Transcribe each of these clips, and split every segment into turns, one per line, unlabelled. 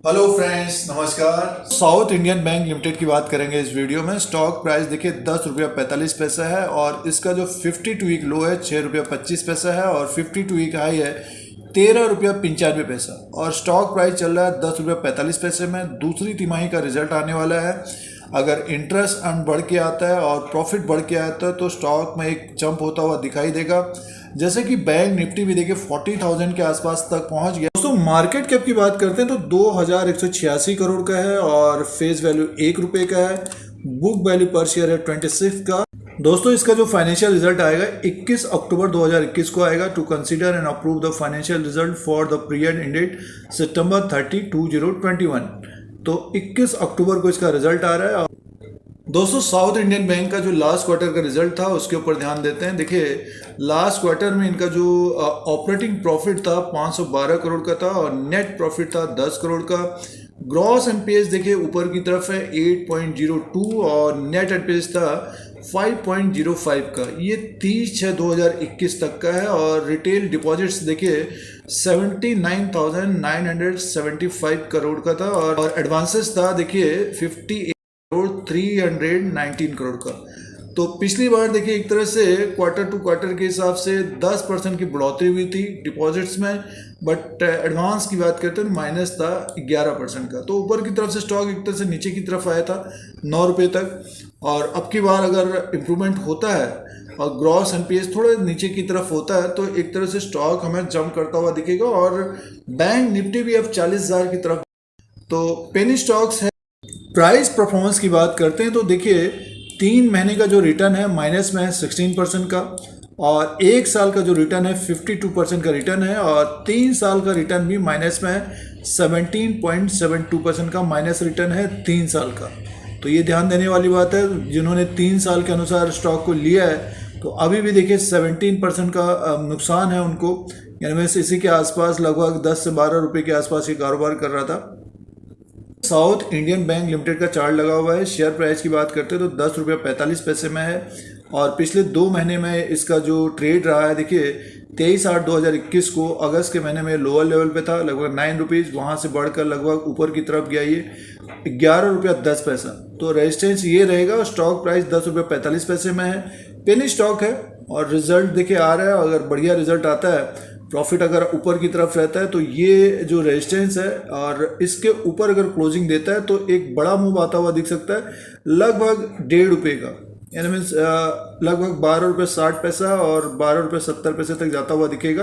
Hello friends, नमस्कार। South Indian bank limited की बात करेंगे इस वीडियो में। स्टॉक प्राइस देखिए 10 रुपया 45 पैसा है और इसका जो 52 वीक लो है 6 रुपया 25 पैसा है और 52 वीक हाई है 13 रुपया 95 पैसा और स्टॉक प्राइस चल रहा है 10 रुपया 45 पैसे में। दूसरी तिमाही का रिजल्ट आने वाला है। अगर इंटरेस्ट अर्न बढ़ के आता है और प्रॉफिट बढ़ के आता है तो स्टॉक में एक जंप होता हुआ दिखाई देगा। जैसे कि बैंक निफ्टी भी देखिए 40,000 के आसपास तक पहुंच गया। दोस्तों मार्केट कैप की बात करते हैं तो 2186 करोड़ का है और फेस वैल्यू 1 रुपये का है। बुक वैल्यू पर शेयर है 26 का। दोस्तों इसका जो फाइनेंशियल रिजल्ट आएगा 21 अक्टूबर 2021 को आएगा। To consider and approve the financial result for the period ended September 30, 2021। तो 21 अक्टूबर को इसका रिजल्ट आ रहा है। दोस्तों साउथ इंडियन बैंक का जो लास्ट क्वार्टर का रिजल्ट था उसके ऊपर ध्यान देते हैं। देखिए लास्ट क्वार्टर में इनका जो ऑपरेटिंग प्रॉफिट था 512 करोड़ का था और नेट प्रॉफिट था 10 करोड़ का। ग्रॉस एनपीएस देखिए ऊपर की तरफ है 8.02 और नेट एनपीएस था 5.05 का। ये 30/6/2021 तक का है और रिटेल डिपॉजिट्स देखिए 79,975 करोड़ का था और एडवांसेस था देखिए 319 करोड़ का। तो पिछली बार देखिए एक तरह से क्वार्टर टू क्वार्टर के हिसाब से 10% की बढ़ोतरी हुई थी डिपॉजिट्स में, बट एडवांस की बात करते हैं माइनस था 11% का। तो ऊपर की तरफ से स्टॉक एक तरह से नीचे की तरफ आया था 9 रुपये तक और अब की बार अगर इम्प्रूवमेंट होता है और ग्रॉस एनपीएस थोड़ा नीचे की तरफ होता है तो एक तरह से स्टॉक हमें जंप करता हुआ दिखेगा और बैंक निफ्टी भी अब 40,000 की तरफ। तो पेनी स्टॉक्स है। प्राइस परफॉर्मेंस की बात करते हैं तो देखिए 3 महीने का जो रिटर्न है माइनस में है 16% का और 1 साल का जो रिटर्न है 52% का रिटर्न है और 3 साल का रिटर्न भी माइनस में है 17.72% का माइनस रिटर्न है 3 साल का। तो ये ध्यान देने वाली बात है। जिन्होंने 3 साल के अनुसार स्टॉक को लिया है तो अभी भी देखिए 17% का नुकसान है उनको, यानी मैं इसी के आसपास लगभग 10 से 12 रुपये के आसपास ये कारोबार कर रहा था। साउथ इंडियन बैंक लिमिटेड का चार्ट लगा हुआ है। शेयर प्राइस की बात करते हैं तो 10 रुपया 45 पैसे में है और पिछले 2 महीने में इसका जो ट्रेड रहा है देखिए 23/8/2021 को अगस्त के महीने में लोअर लेवल पे था लगभग 9 रुपीज़, वहाँ से बढ़कर लगभग ऊपर की तरफ गया ये 11 रुपया 10 पैसा। तो रेजिस्टेंस ये रहेगा। स्टॉक प्राइस 10 रुपया 45 पैसे में है। पेनी स्टॉक है और रिजल्ट देखिए आ रहा है। अगर बढ़िया रिजल्ट आता है, प्रॉफिट अगर ऊपर की तरफ रहता है तो ये जो रेजिस्टेंस है और इसके ऊपर अगर क्लोजिंग देता है तो एक बड़ा मूव आता हुआ दिख सकता है लगभग 1.5 रुपये का, यानी मीन्स लगभग 12 रुपये 60 पैसा और 12 रुपये 70 पैसे तक जाता हुआ दिखेगा।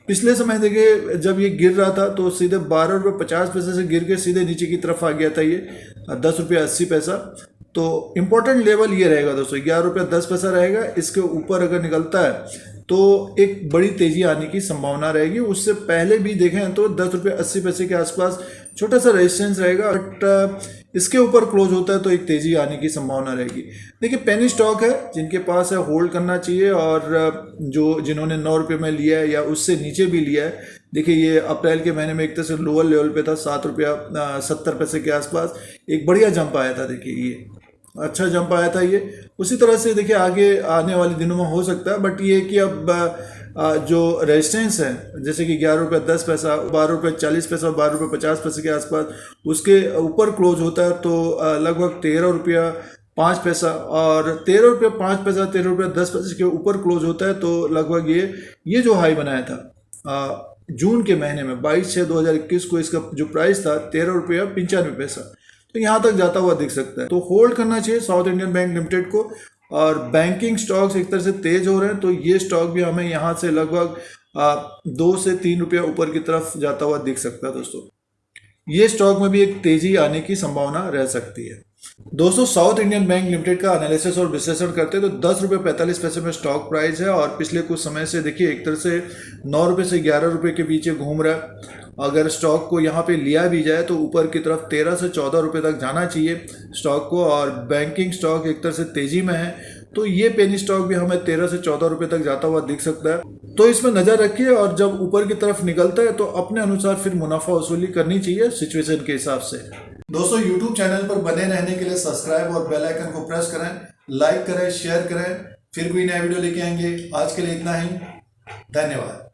पिछले समय देखिए जब ये गिर रहा था तो सीधे 12 रुपये 50 पैसे से गिर के सीधे नीचे की तरफ आ गया था ये 10 रुपये 80 पैसा। तो इम्पोर्टेंट लेवल ये रहेगा दोस्तों 11 रुपये 10 पैसा रहेगा। इसके ऊपर अगर निकलता है तो एक बड़ी तेजी आने की संभावना रहेगी। उससे पहले भी देखें तो 10 रुपये 80 पैसे के आसपास छोटा सा रेजिस्टेंस रहेगा, बट इसके ऊपर क्लोज होता है तो एक तेजी आने की संभावना रहेगी। देखिए पेनी स्टॉक है, जिनके पास है होल्ड करना चाहिए और जिन्होंने 9 रुपये में लिया है या उससे नीचे भी लिया है, देखिए ये अप्रैल के महीने में एक तरह से लोअर लेवल पे था 7 रुपया 70 पैसे के आसपास। एक बढ़िया जंप आया था, देखिए ये अच्छा जंप आया था ये। उसी तरह से देखिए आगे आने वाले दिनों में हो सकता है, बट ये कि अब जो रेजिस्टेंस है जैसे कि 11 रुपये 10 पैसा, 12 रुपये 40 पैसा, 12 रुपये 50 पैसे के आसपास उसके ऊपर क्लोज होता है तो लगभग 13 रुपया 5 पैसा और 13 रुपये 5 पैसा 13 रुपये 10 पैसे के ऊपर क्लोज होता है तो लगभग ये जो हाई बनाया था जून के महीने में 22/6/2021 को इसका जो प्राइस था 13 रुपया 95 पैसा, तो यहाँ तक जाता हुआ दिख सकता है। तो होल्ड करना चाहिए साउथ इंडियन बैंक लिमिटेड को। और बैंकिंग स्टॉक्स एक तरह से तेज हो रहे हैं तो ये स्टॉक भी हमें यहाँ से लगभग 2 से 3 रुपया ऊपर की तरफ जाता हुआ दिख सकता है। दोस्तों ये स्टॉक में भी एक तेजी आने की संभावना रह सकती है। दोस्तों साउथ इंडियन बैंक लिमिटेड का एनालिसिस और विश्लेषण करते हैं तो 10 रुपये 45 पैसे में स्टॉक प्राइस है और पिछले कुछ समय से देखिए एक तरह से 9 रुपये से 11 रुपये के बीच घूम रहा है। अगर स्टॉक को यहाँ पे लिया भी जाए तो ऊपर की तरफ 13 से 14 रुपये तक जाना चाहिए स्टॉक को और बैंकिंग स्टॉक एक तरह से तेजी में है तो ये पेनी स्टॉक भी हमें 13 से 14 रुपये तक जाता हुआ दिख सकता है। तो इसमें नज़र रखिए और जब ऊपर की तरफ निकलता है तो अपने अनुसार फिर मुनाफा वसूली करनी चाहिए सिचुएशन के हिसाब से। दोस्तों यूट्यूब चैनल पर बने रहने के लिए सब्सक्राइब और बेल आइकन को प्रेस करें, लाइक करें, शेयर करें। फिर कोई नया वीडियो लेके आएंगे। आज के लिए इतना ही, धन्यवाद।